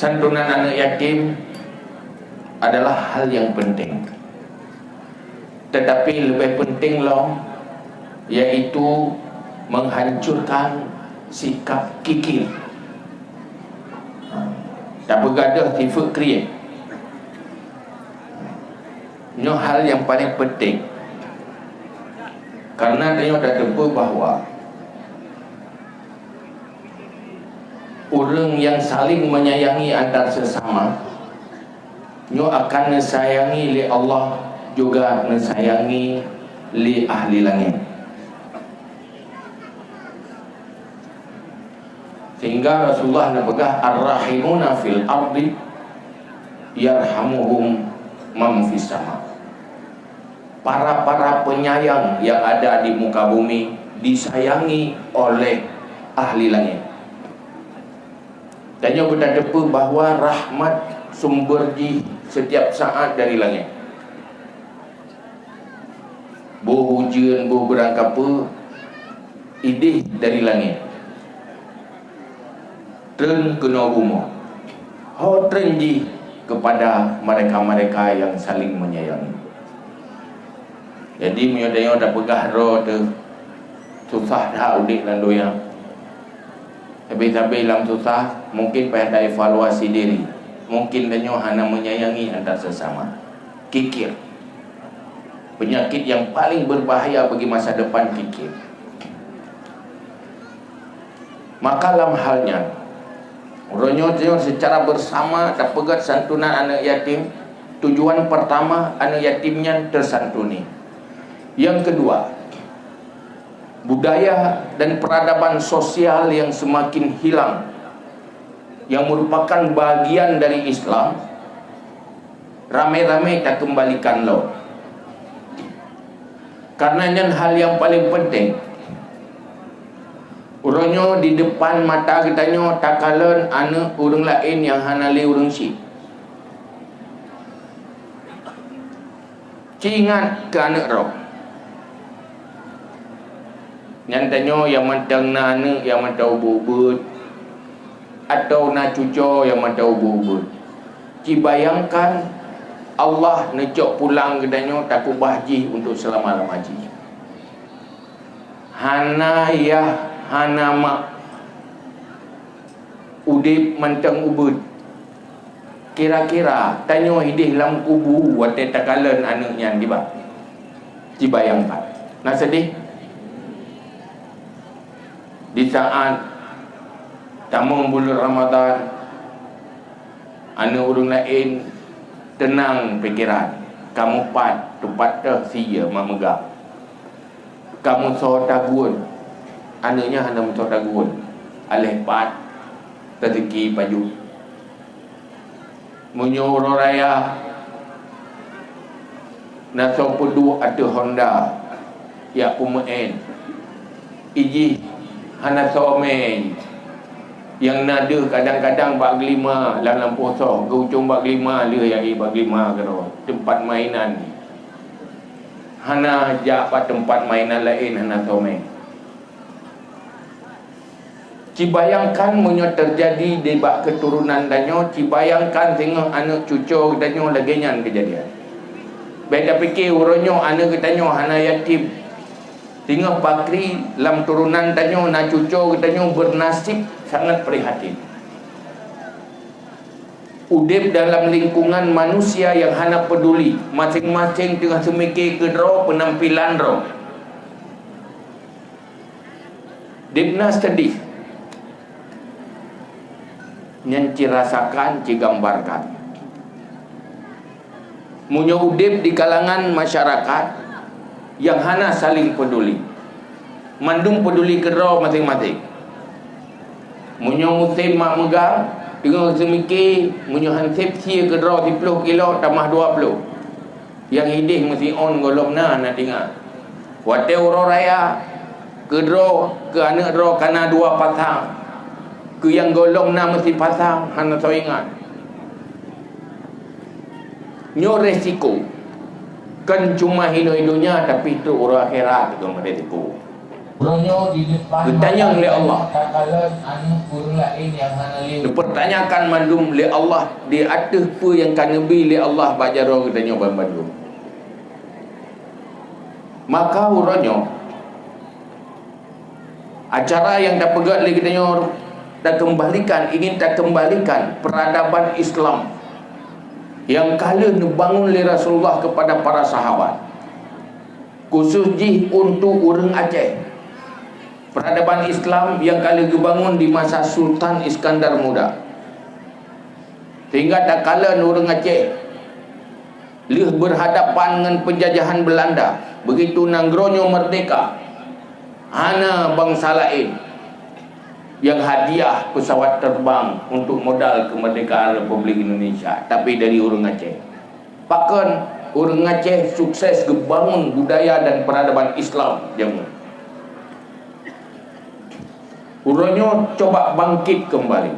santunan anak yatim adalah hal yang penting. Tetapi lebih penting loh, yaitu menghancurkan sikap kikir. Tak bergadah sifat kriya. Ini hal yang paling penting. Karena dia dah tempuh bahawa orang yang saling menyayangi antar sesama, nyo akan disayangi oleh Allah, juga disayangi oleh ahli langit. Sehingga Rasulullah nak pegah ar-rahimuna fil ardi yarhamuhum man fis sama. Para penyayang yang ada di muka bumi disayangi oleh ahli langit. Dan yang berdepa bahawa rahmat sumber di setiap saat dari langit. Hujan, berangkat apa, idih dari langit. Tren kena rumah. Tren di kepada mereka-mereka yang saling menyayangi. Jadi menyodanya dah pegah roh tu susah dah udik dan doya. Habis-habis dalam susah, mungkin payah ada evaluasi diri. Mungkin danyo hanya menyayangi antar sesama. Kikir. Penyakit yang paling berbahaya bagi masa depan, kikir. Maka dalam halnya ronyo secara bersama dah pegat santunan anak yatim. Tujuan pertama, anak yatimnya tersantuni. Yang kedua, budaya dan peradaban sosial yang semakin hilang, yang merupakan bagian dari Islam, ramai-ramai tak kembalikan lo. Karena ini hal yang paling penting. Orangnya di depan mata kita nyo takalan anak orang lain yang hanali orang si. Ingat ke anak roh. Nyantanya yang mantang anak yang mantau bubut atau na cucu yang mantau bubut. Bayangkan Allah necok pulang kedanya takut bahji untuk selama-lamanya. Hana ya hana mak udip mantang ubud. Kira-kira tanya hidih dalam kubu watai takalan anaknya di bawah. Bayangkan. Nak sedih? Di saat tamung bulan Ramadan, anak orang lain tenang fikiran. Kamu pat tempat dah sia mak megah. Kamu so tagun, anaknya hanya so tagun. Alih pat terteki baju. Menyuruh raya naso pedu ada Honda ya pumain. Iji hana someng yang nada kadang-kadang bak lima dalam puasa ke ujung bak lima dia yang bak lima kero tempat mainan hana jabat tempat mainan lain hana someng. Bayangkan menyo terjadi di bak keturunan danyo, bayangkan tengok anak cucu danyo lagi nyan kejadian. Beda fikir uronyo anak danyo hana yatim. Tengok bakri dalam turunan danyo na cucu danyo bernasib sangat prihatin. Udip dalam lingkungan manusia yang hana peduli, masing-masing tengah semikir ke roh penampilan roh. Dibna sedih. Yang dirasakan, digambarkan. Munya udip di kalangan masyarakat yang hana saling peduli. Mandung peduli ke roh masing-masing. Munya musim mak megang, dengan semikir, munya hansip sia ke roh 10 kilo tambah 20. Yang hidih mesti on golong na nak dengar. Wate orang raya ke roh, ke anak roh kana 2 pasang. Ke yang golong na mesti pasang, hana so ingat. Nyo resiko. Kan cuma hidup-hidupnya, tapi itu orang akhirat itu resiko. Ditanya oleh Allah. Dipertanyakan mandum oleh Allah di atas apa yang kan nabi oleh Allah bajaro ditanya bandung. Maka urangnya acara yang dah pegat lagi ditanya dah kembalikan, ingin tak kembalikan peradaban Islam yang kala dibangun oleh Rasulullah kepada para sahabat, khusus untuk orang Aceh. Peradaban Islam yang kala dibangun di masa Sultan Iskandar Muda, sehingga tak kala orang Aceh lih berhadapan dengan penjajahan Belanda, begitu nanggronyo merdeka, hana bangsa lain yang hadiah pesawat terbang untuk modal kemerdekaan Republik Indonesia, tapi dari orang Aceh. Bahkan orang Aceh sukses membangun budaya dan peradaban Islam jamu. Urangnya coba bangkit kembali.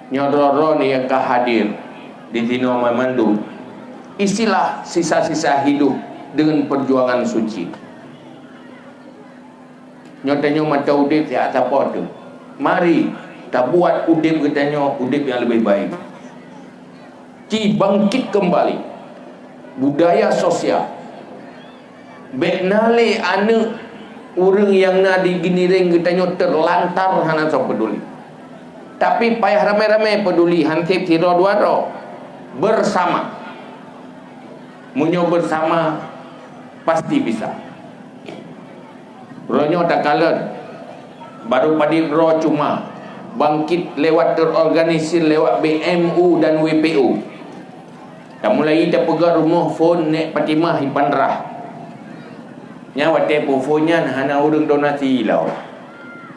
Nyodoro ni yang hadir di sini memandu. Isilah sisa-sisa hidup dengan perjuangan suci. Nyatanya mata udip ya apa tu. Mari kita buat udip katanya udip yang lebih baik. Bangkit kembali budaya sosial. Beknale anak orang yang nak diginiring katanya terlantar hana so peduli. Tapi payah ramai-ramai peduli hansip tiro duaro bersama. Munyo bersama pasti bisa. Ronyo tak kalah baru padi ro cuma bangkit lewat terorganisir lewat BMU dan WPU. Dah mulai dah pegang rumah phone nek Fatimah Ipanrah. Nya wate pufonya hana urang donasi lau.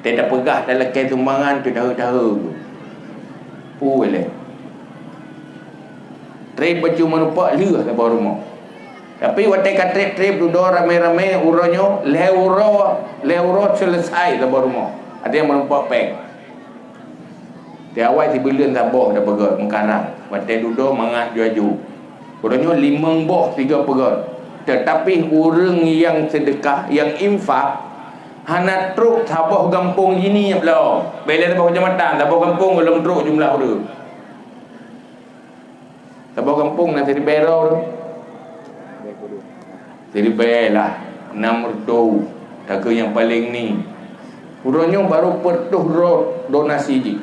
Tidak pegah dalam kes sumbangan tu tahu-tahu. Boleh. Trip baju menupak leh ke bawah rumah. Tapi wate kat trip duduk rame-rame uronyo leuro selesai ke bawah rumah. Ada yang menupak pek. Dia awal si bilion sabah dah pegang mengkarang. Wate duduk mangat juaju. Uronyo 5 boh 3 pegang. Tetapi orang yang sedekah, yang infak, hana truk sabah kampung gini pula. Bila sabah kecamatan, sabah kampung belum truk jumlah tu. Sabah kampung nak jadi berau tu. Jadi lah 600. Tak ke yang paling ni. Urangnya baru pertuh road donasi je.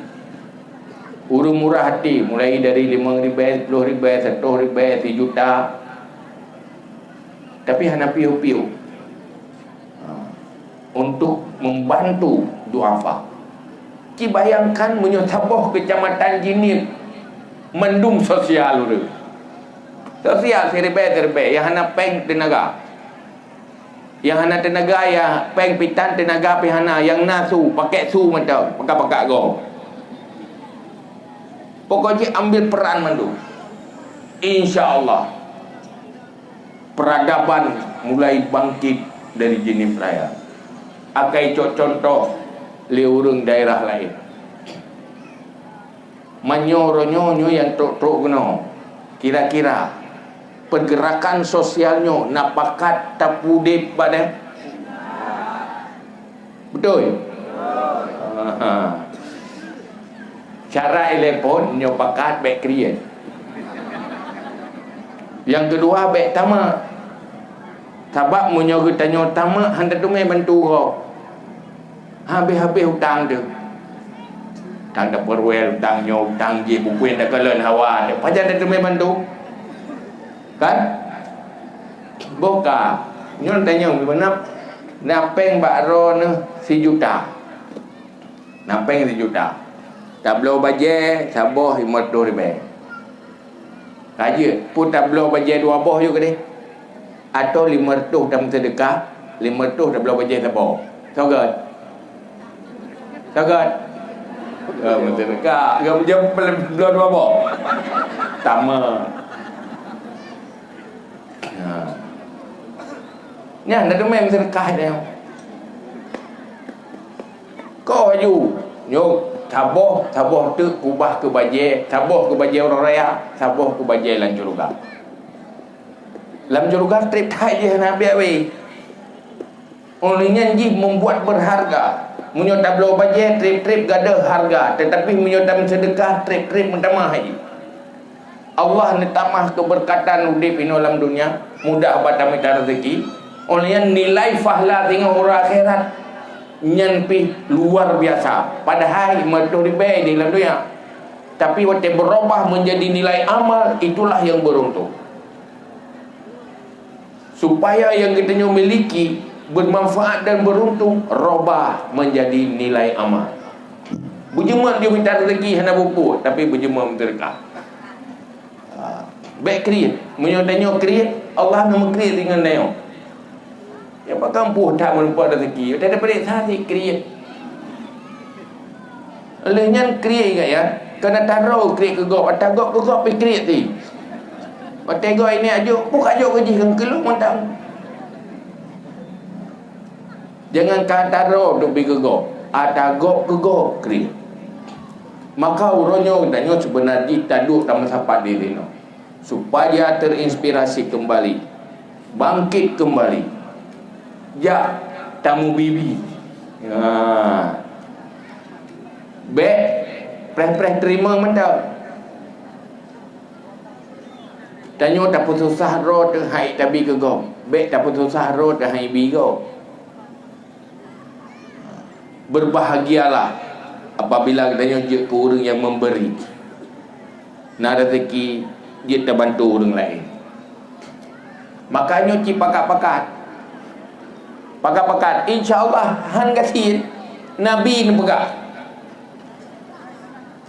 Urang murah hati, mulai dari 5,000, 10,000, 100,000, 1 juta. Tapi hana piu-piu untuk membantu duafa. Ki bayangkan menyotaboh kecamatan gini mendung sosial tu. Sosial serbe yang hana peng tenaga. Yang hana tenaga ya peng pitan tenaga pihana yang nasu pakai su macam pakai go. Pokoknya ambil peran mendung. Insya-Allah peradaban mulai bangkit dari jenis raya. Akai contoh le urang daerah lain. Manyo-ronyo yang tok-tok geno. Kira-kira pergerakan sosialnya napakat tapudip pada. Betul? Cara telepon nyopakat baik create. Yang kedua baik tamak. Sebab munyo tanya tamak handa tu mai bantu kau. Habis-habis hutang tu. Tang dak perwel hutang nyo hutang je bukuin dak kalen hawa. Pajan dak tu mai bantu. Kan? Boka. Nyon tanya gimana? Napeng bakro ne 1 juta. Napeng 1 juta. Tablo baje saboh 50,000. Kaji pun tablo baje 2 boh juga deh. Atau 500 dalam sedekah, 500 tablo baje saboh. Sogat. Sogat. Sedekah, enggak jam belum 2 boh. Tama. Ni anda tu main sedekah dia. Kau aju, nyok saboh tu ubah ke baje, saboh ke baje orang raya, saboh ke baje lan juruga. Lam juruga trip thai je nak biar we. Olehnya ji membuat berharga. Menyota belau bajet, trip-trip gada harga. Tetapi menyota sedekah, trip-trip mentamah haji. Allah netamah keberkatan udip ini dalam dunia. Mudah batam minta rezeki. Olehnya nilai fahla tengok orang akhirat nyanpi luar biasa. Padahal matuh ribai di dalam dunia. Tapi waktu berubah menjadi nilai amal, itulah yang beruntung. Supaya yang kita miliki bermanfaat dan beruntung, robah menjadi nilai amal. Berjemaah dia minta rezeki hana buku, tapi berjemaah berkah. Baik create, menyodanya create, Allah nama create dengan dia. Ya pak kampung tak mendapat rezeki, tak ada pelik tadi create. Olehnya create kan ya, kena taruh create ke gop, atau gop pergi create ti. Waktu gop ini ajuk, buka ajuk kerja kan keluar mentang. Jangan kata roh untuk pergi ke gop, ada gop ke gop create. Maka urunnya katanya sebenarnya taduk tamat sapat diri no, supaya terinspirasi kembali, bangkit kembali. Ya tamu bibi. Baik, preh terima mentau. Tanya tak putus susah roh tu hai tabi ke gom. Baik tak putus susah roh tu hai bi go. Berbahagialah apabila katanya dia ke orang yang memberi. Nak rezeki dia terbantu orang lain. Makanya ci pakat-pakat. Pakat-pakat insya-Allah han gasin Nabi ni pegah.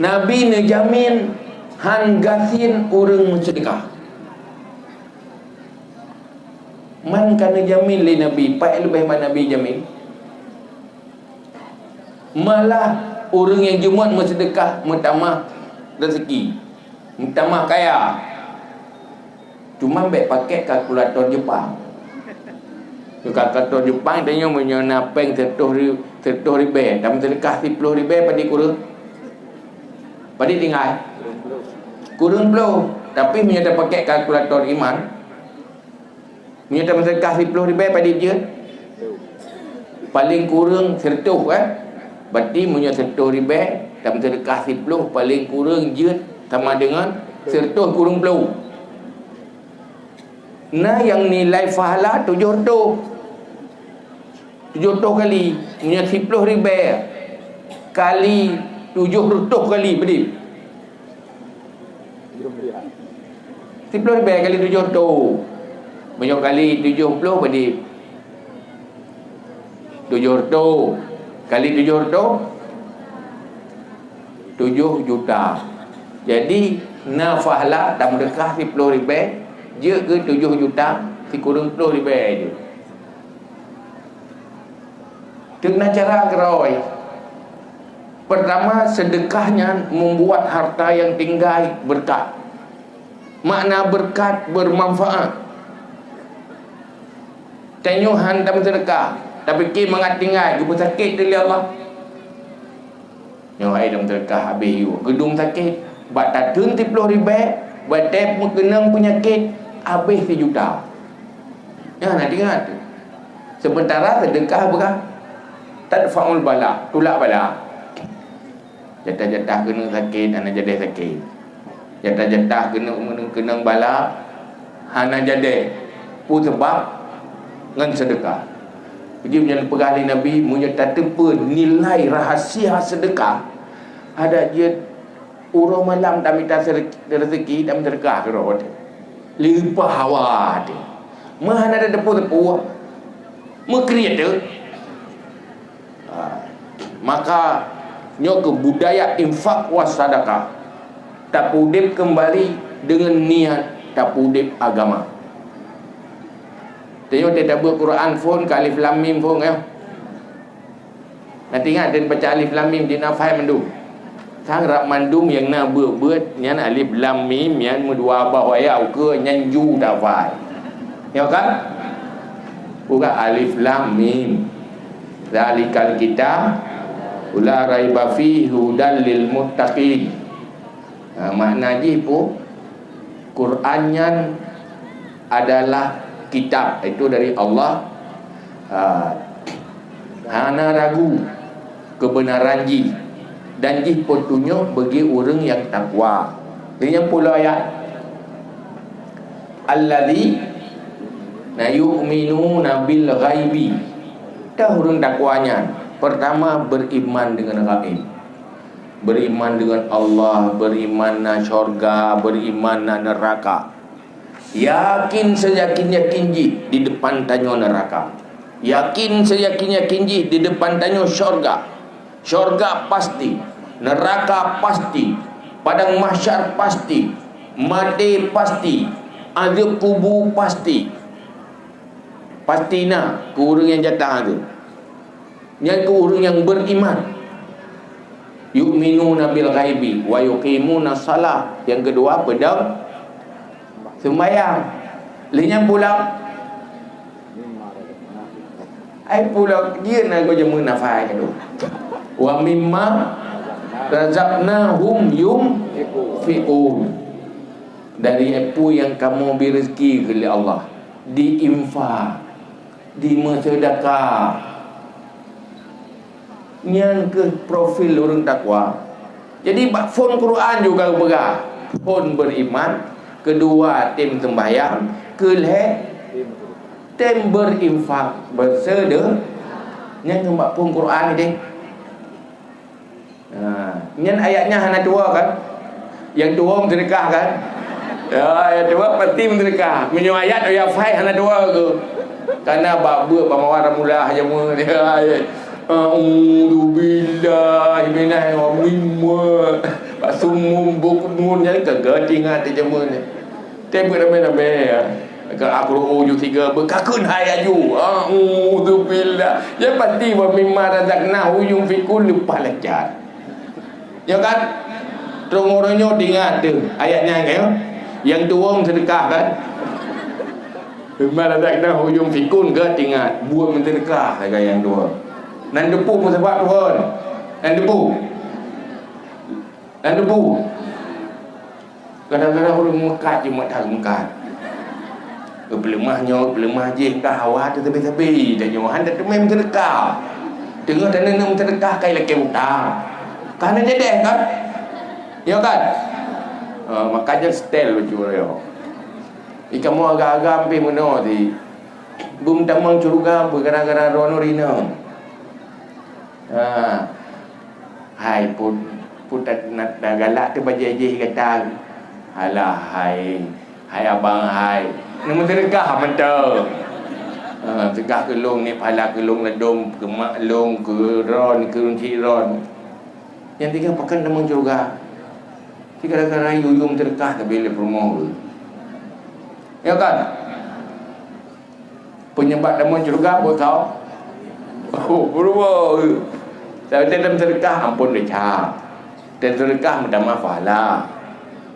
Nabi ni jamin han gasin orang sedekah. Man kana jamin li Nabi, pai lebih man Nabi jamin. Malah orang yang jumat bersedekah mentamah rezeki, mentamah kaya. Cuma baik pakai kalkulator Jepang. Kalkulator Jepang tanya menyana peng 100 ribu, dalam sedekah 10 ribu pada kurang. Pada tinggal kurang belum, tapi menyata pakai kalkulator iman. Menyata sedekah 10 ribu pada dia paling kurang 100 kan. Berarti menyata 100 ribu dalam sedekah 10 paling kurang je sama dengan 100 kurang 10. Nah yang nilai fahala 700 kali menyata 10 ribu kali 700 kali berdip 10 ribu kali 700 banyak kali 70 berdip 700 kali 700 7 juta. Jadi nafahlah dan mendekah 10 ribu je ke 7 juta si kurang 10 ribu je. Dengan cara gerai. Pertama, sedekahnya membuat harta yang tinggal berkat. Makna berkat bermanfaat. Tanyuhan dalam sedekah, tapi ki mengat tinggal ibu sakit dari Allah. Nyoai dalam sedekah habis you gedung sakit, bat tatun 10 ribu, bat tep kenang penyakit habis 1 juta. Ya nak ingat. Sementara sedekah berkah tadfa'ul bala, tolak bala. Jatah-jatah kena sakit, hana jadi sakit. Jatah-jatah kena bala, hana jadi. Pu sebab dengan sedekah. Jadi menjadi pegali Nabi menyata tempa nilai rahsia sedekah. Ada je urang malam tak minta rezeki dan sedekah ke roh dia. Limpah hawa dia. Mana ada tepu-tepu. Mekreator. Maka nyok ke budaya infak wasadakah. Tak pudip kembali dengan niat tak pudip agama. Tengok dia buat Quran pun ke alif lam mim pun ya. Nanti ingat dia baca alif lam mim dia nak faham mandum. Sang rak mandum yang nak buat yang alif lam mim yang dua bawah ya ke yang ju dah faham. Ya kan? Bukan alif lam mim. Zalikal kitab la raiba fihi hudal lil muttaqin. Makna ji pun Qurannya adalah kitab itu dari Allah, hana ragu kebenaran ji dan ji petunjuk bagi orang yang takwa. Ini yang pula ayat allazi na yu'minuna bil ghaibi. Dah orang takwanya pertama beriman dengan gaib, beriman dengan Allah, beriman na syurga, beriman na neraka. Yakin seyakin-yakin ji di depan tanya neraka, yakin seyakin-yakin ji di depan tanya syurga. Syurga pasti, neraka pasti, padang mahsyar pasti, mati pasti, ada kubur pasti. Pasti nak ke orang yang jatah tu, yang ke orang yang beriman. Yu'minuna bil ghaibi wa yuqimuna salah. Yang kedua pedang sembahyang. Lenyang pula ai pula dia nak go jemu nafai tu. Wa mimma razaqnahum yunfiqun. Dari apa yang kamu beri rezeki oleh Allah, diinfak, disedekah. Yang ke profil orang takwa. Jadi phone Quran juga berah, phone beriman, kedua tim sembahyang, kelih tim berinfak, bersedekah. Yang ke phone Quran ni. Yang ayatnya hana dua kan? Yang dua sedekah kan? Ya, yang dua pasti sedekah. Menyo ayat ya fai hana dua ke. Karena babuk pamawar mula jamu dia. A'udzu billahi minal mimma basumum bukmun yang kegatingan di jamu ni. Tebuk ramai-ramai ya. Ke aku tiga berkakun hai aju. A'udzu billahi. Ya pasti wa mimma razaqnahu yunfiqun lupa lecat. Ya kan? Terung-orangnya ingat tu ayatnya kan? Yang dua sedekah kan? Mimma razaqnahu yunfiqun ke ingat buat sedekah lagi yang dua. Nan depu pun sebab Tuhan. Nan depu. Kadang-kadang orang mekat je mak tak mekat. Pelemah je kah awak tu tepi-tepi dan johan dah temem sedekah. Tengah dan nenung sedekah kai laki utang. Karena dedek kan? Ya kan? Makanya style baju dia. Ikan mu agak-agak hampir mana di bum tamang curuga bergara-gara rono rina. Hai putat nak galak tu baje-je kata. Alah hai abang hai. Nama sedekah mentau. Tegah kelung ni pala kelung ledom ke maklung ke ron ke runci ron. Yang tiga pakan tamang curuga. Si kadang-kadang yuyum sedekah tapi le promo. Ya kan? Penyebab tamang curuga buat kau. Oh, berubah. Saya dalam sedekah ampun deca. Dan sedekah mendamah pahala.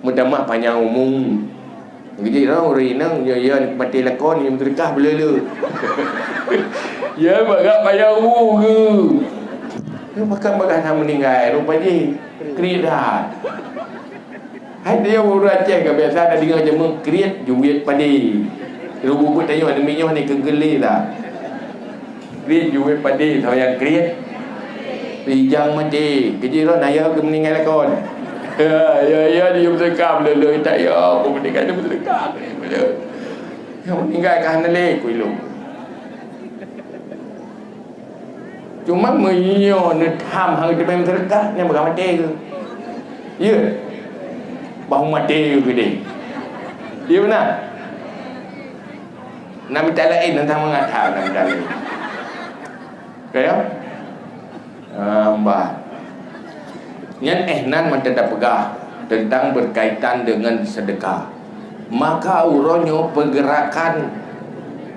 Mendamah panjang umum. Jadi orang nang ya mati lakon yang sedekah bela-bela. Ya bagak panjang umum ke. Dia makan sama meninggal rupanya kriat. Hai dia orang Aceh ke biasa ada dengar jema kriat juwit padi. Rubu tanya ada minyak ni kegeli lah. Kriat juwit padi tahu yang kriat. Rijang mati kejira naya ke meninggal lakon. Ya dia bersedekah bela-bela tak ya apa meninggal dia bersedekah. Yang meninggal kan le kuilu. Cuma menyo ne tham hang dia memang sedekah ni bukan mati ke. Ya. Bahu mati ke dia. Ya benar. Nak minta lain tentang mengatham nak minta lain. Kaya? Mbak. Yang ehnan macam dah pegah tentang berkaitan dengan sedekah. Maka uronyo pergerakan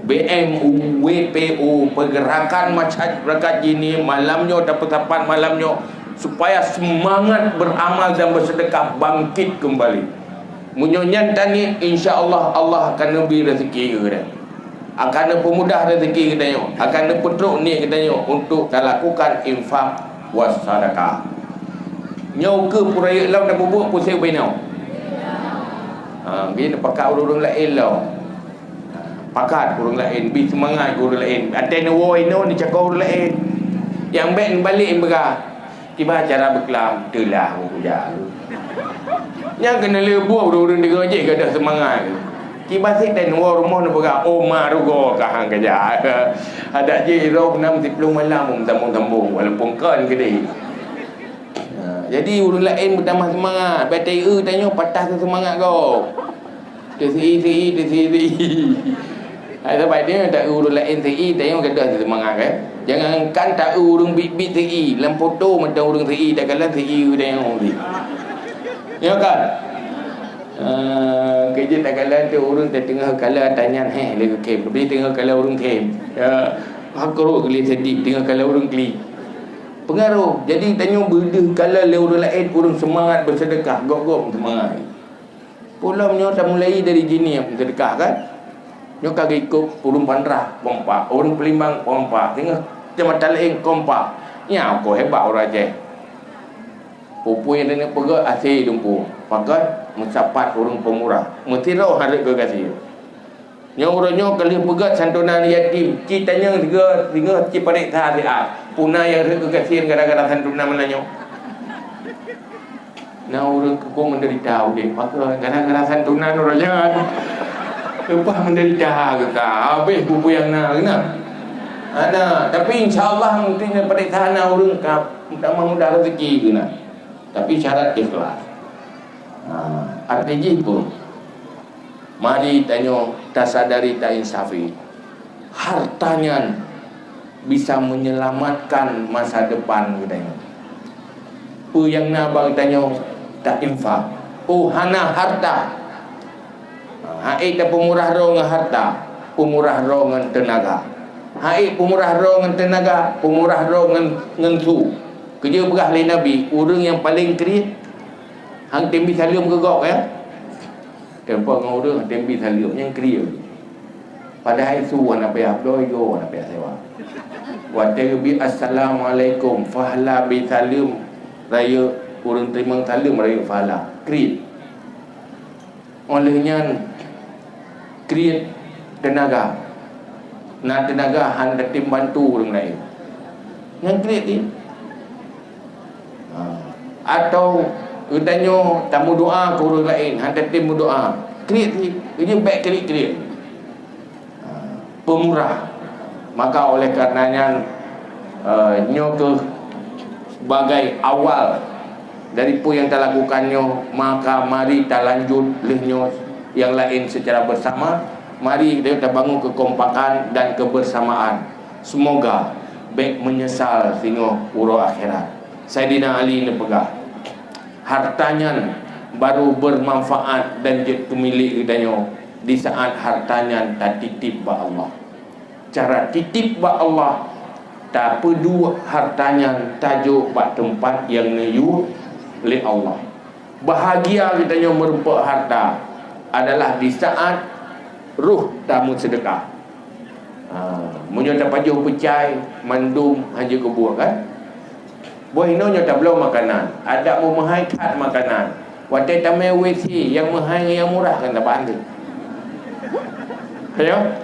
BMU, WPU, pergerakan masyarakat ini malamnya dapat tapan malamnya supaya semangat beramal dan bersedekah bangkit kembali. Munyonyan tani insya-Allah Allah akan beri rezeki kita. Akan pemudah rezeki kita, akan petruk ni kita untuk lakukan infak was sedekah. Nyau ke puraya lau dah bubuk pusing benau. Dia pakat orang lain lau. Pakat orang lain, bi semangat orang lain. Aten wo ino ni cakap orang lain. Yang baik balik berah. Tiba cara berkelam, itulah budak. Yang kena lebuh orang dengar je ke dah semangat. Tiba sik dan rumah nak berah. Oh marugo kahang kerja. Ada je roh 6:10 malam sambung-sambung walaupun kan gede. Jadi orang lain bertambah semangat. Bateri tanya patah tu semangat kau. Tersi. Sebab dia tak urus lain TI, tengok kata semangat kan. Jangankan tak urus bit-bit TI, dalam foto macam urus TI, tak kalah TI tengok ni. Ya kan? Kerja tak kalah tu urus tak tengah kalah tanya lagi kem. Lebih tengah kalah urus kem. Hakruk kali sedih tengah kalah urus kli. Pengaruh. Jadi tanya benda kalah le urus lain, urus semangat bersedekah, gok-gok semangat. Pulamnya tak mulai dari gini yang bersedekah kan? Nyo kagak ikut urung Pandrah kompak, urung Pelimbang kompak, tengah Jambatan lain kompak. Nya kau hebat orang je. Pupu yang dengan pegat asih dumpu. Pakat mencapat urung pemurah. Mesti roh harap ke kasih. Nyo orangnya kali pegat santunan yatim. Ci tanya tiga ci panik tha dia. Puna yang harap ke kasih gara-gara santunan menanyo. Nah orang kau menderita dia. Maka gara-gara santunan orangnya lepas menderita ke tak habis bubu yang nak kena ada tapi insyaAllah mungkin pada sana orang mudah-mudah rezeki kena tapi syarat ikhlas. Artinya itu mari tanya tasadari tak insafi hartanya bisa menyelamatkan masa depan kita. Yang nak tanya tak infak hana harta. Hai tak pemurah roh dengan harta, pemurah roh dengan tenaga. Hai pemurah roh dengan tenaga, pemurah roh dengan su. Kerja berah lain Nabi, orang yang paling kredit hang tembi salim gegok ya. Tempat dengan orang tembi salim yang kredit. Padahal su nak payah doyo nak payah sewa. Wa tarbi assalamualaikum fahla bi salim raya orang terima salim raya fahla. Kredit. Olehnya create tenaga. Nak tenaga hendak tim bantu orang lain. Yang create ni. Atau katanya tamu doa ke orang lain, hendak tim berdoa. Create ni, ini baik create. Pemurah. Maka oleh karenanya nyoke sebagai awal dari pun yang telah lakukannya, maka mari kita lanjut lehnya yang lain secara bersama. Mari kita bangun kekompakan dan kebersamaan. Semoga baik menyesal sehingga urus akhirat. Saidina Ali ni pegah hartanya baru bermanfaat dan jadi pemilik katanya di saat hartanya tak titip ba Allah. Cara titip ba Allah tak pedu hartanya tajuk ba tempat yang niyu oleh Allah. Bahagia katanya merempak harta adalah di saat ruh tamu sedekah. Munyo tak pajuh pecai mandum haji kubur kan. Bohino nyo tak belum makanan. Ada mu mahai kat makanan. Watai tamai WC yang mahai yang murah kan tak pandai. Ayo.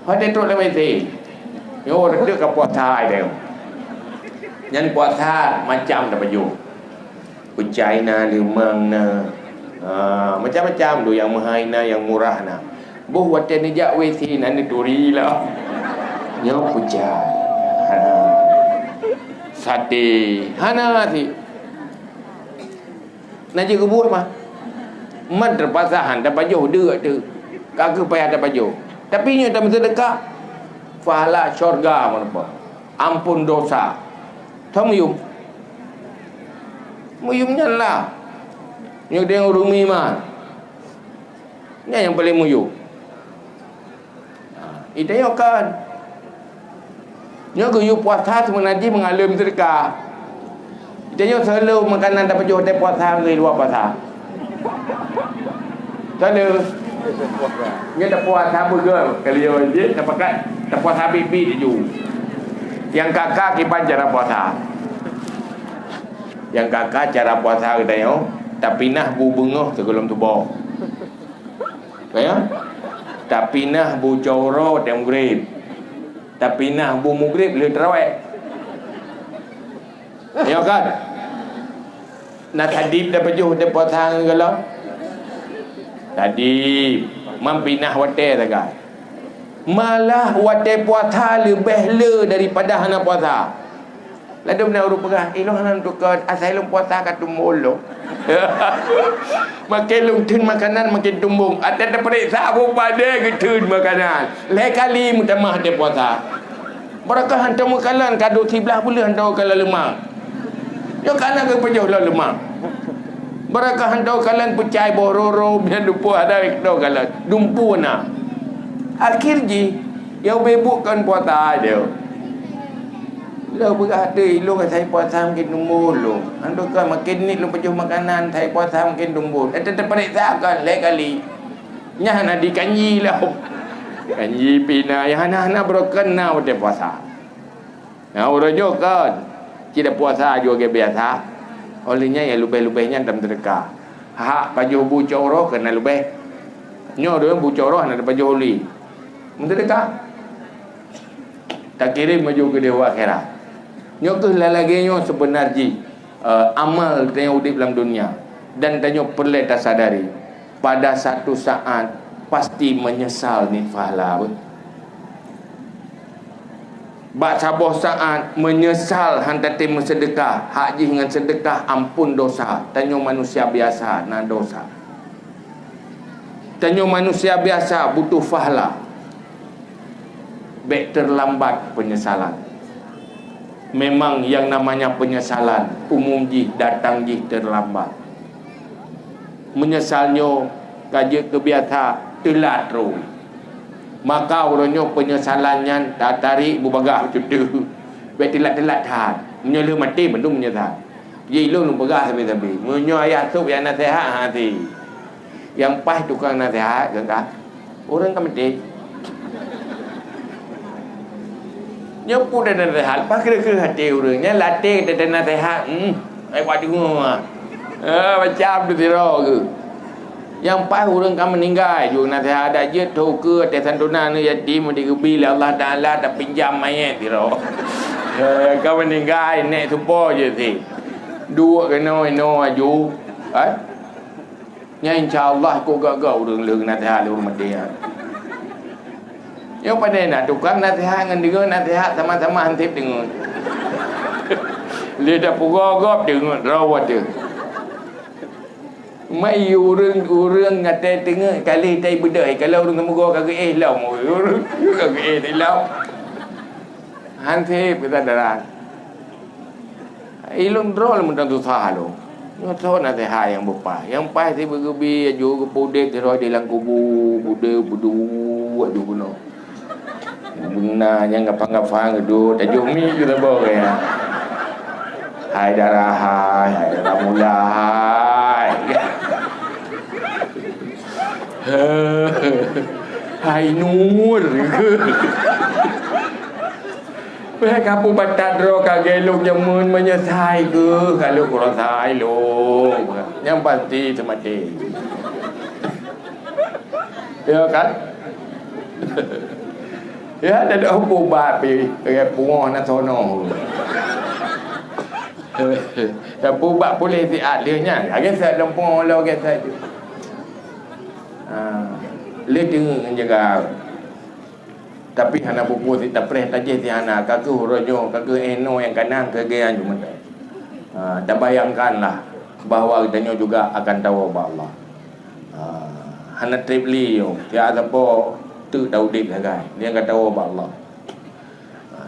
Watai truk dalam WC. Yo redek ke puasa dia. Yang puasa macam tak pajuh. Pecai na limang na macam-macam tu yang mahal na yang murah na. Boh wate ni jak WC na ni duri lah. Nyo pecai. Sate. Hana si. Naji kubur mah. Man terpasahan dapat jauh dia tu. Kagak payah dapat jauh. Tapi nyo tak sedekah. Pahala syurga apa? Ampun dosa. Tahu muyumnya lah. Yang dia urumi mah. Ini yang paling muyum. Itu yang kan. Yang kuyu puasa semengaji mengalim sedekah. Itu yang selalu makanan dapat jual puasa dari luar puasa. Selalu. Dia tak puasa burger kali dia tak pakai tak puasa pipi dia ju. Yang kakak kipan cara puasa. Yang kakak cara puasa katanya tak pinah bu bengah sebelum tubuh. Ya? Tak pinah bu jawro dan maghrib. Tak pinah bu maghrib le tarawih. Ya kan? Nak hadip dah pejuh dia puasa kalau. Tadi mampinah water tak. Malah water puasa lebih le daripada hana puasa. Lalu benar urut perah. Long hanan tukar asal long puasa kat tumbul. Makin long tun makanan makin tumbung. Ada periksa apa pada ke tun makanan. Lain kali mutamah dia puasa. Berakah hantar makanan kado sebelah boleh hantar kalau lemah. Yo kana ke pejuh lah lemah. Berakah hantar kalian pecai bororo biar lupa ada kita kalian dumpu na. Akhir ji yang bebukkan puasa dia. Lo berada ilung saya puasa mungkin tumbul lo. Ando kan makin ni lo pejuh makanan saya puasa mungkin tumbul. Tetap periksa kan lain kali. Nya nak dikanyi lah. Kanyi pina yang hana broken na pada puasa. Nah orang jo kan. Tidak puasa juga biasa. Olehnya yang lebih-lebihnya dalam sedekah. Hak baju bucoroh kena lebih. Nyo dia bucoroh nak baju oli. Mensedekah. Tak kirim baju ke dewa akhirat. Nyo ke lagi nyo sebenarnya amal yang udip dalam dunia dan tanyo perlu tak sadari pada satu saat pasti menyesal ni pahala. Bak saboh saat menyesal hantar tim sedekah, hak ji dengan sedekah ampun dosa. Tanyo manusia biasa na dosa. Tanyo manusia biasa butuh pahala. Baik terlambat penyesalan. Memang yang namanya penyesalan umum ji datang ji terlambat. Menyesalnya kaje kebiasa telat terus. Maka orangnya penyesalannya tak tarik berbagah macam tu. Baik telat-telat tahan. Menyala mati belum menyesal. Dia ilung berbagah sampai-sampai. Menyo ayah tu yang nasihat hati. Yang pas tukang nasihat kan. Orang kan mati. Nyapu dan nasihat. Pas kira-kira hati orangnya latih dan nasihat. Saya buat dengar. Macam tu tira ke. Yang pas orang kan meninggal juga nasihat ada je tu ke atas santunan ni yatim dikebil Allah Taala tak pinjam mayat tira. Kau meninggal nek supo je si. Dua kena ino aju. Nya insya-Allah ko gagak urang leung nasihat urang mati. Yang pada nak tukang nasihat dengan dia nasihat sama-sama hantip dengar. Dia dah pugak dengar rawat dia. Mai urang ngata tengah kali tai bedai kalau urang kemugo kagak lau urang kagak lau. Hantip kita darat. Ilung drol mun tu sah lo. Ngoto nasihat yang bepa. Yang pas dia bergebi aju ke podek dia di dalam kubu budu aju kuno. Benar yang ngapa-ngapa gedo tajuk mi kita bawa ya. Hai darah hai mulai. Hai nur. Pihak kapu batat ro kagelung jamun menyesai ke kalau kurang sai lo. Yang pasti semati. Ya kan? Ya ada ubat pi kayak pungoh na sono. Ya ubat boleh si adanya. Agak saya lempung lo agak saya. Le dengan jaga. Tapi hana buku si tak pernah tajih si hana kaku rojo kaku eno yang kanan kegean cuma. Tak bayangkanlah bahawa kita juga akan tahu bahawa Allah. Hana tripli yo. Ya ada po tu daudip sagai. Dia akan tahu bahawa Allah.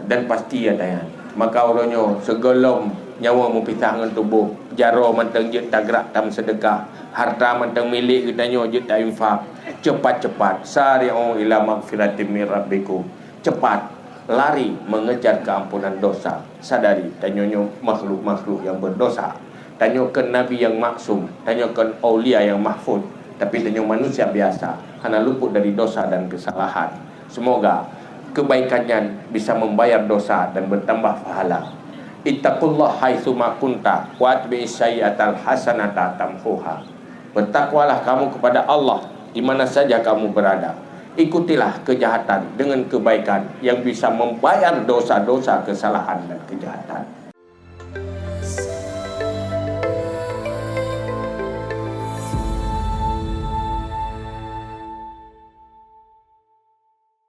Dan pasti ada yang. Maka orangnya segolong nyawa mempisah dengan tubuh. Jaro mentang je tak gerak tam sedekah. Harta mentang milik kita nyo je tak infak. Cepat-cepat sari'u ila magfiratin min rabbikum. Cepat lari mengejar keampunan dosa. Sadari tanyo makhluk-makhluk yang berdosa. Tanyokan nabi yang maksum, tanyokan aulia yang mahfud, tapi tanyo manusia biasa karena luput dari dosa dan kesalahan. Semoga kebaikannya bisa membayar dosa dan bertambah pahala. Ittaqullah haitsu ma kunta wa atbi'is sayyi'atal hasanata tamhuha. Bertakwalah kamu kepada Allah di mana saja kamu berada. Ikutilah kejahatan dengan kebaikan yang bisa membayar dosa-dosa, kesalahan dan kejahatan.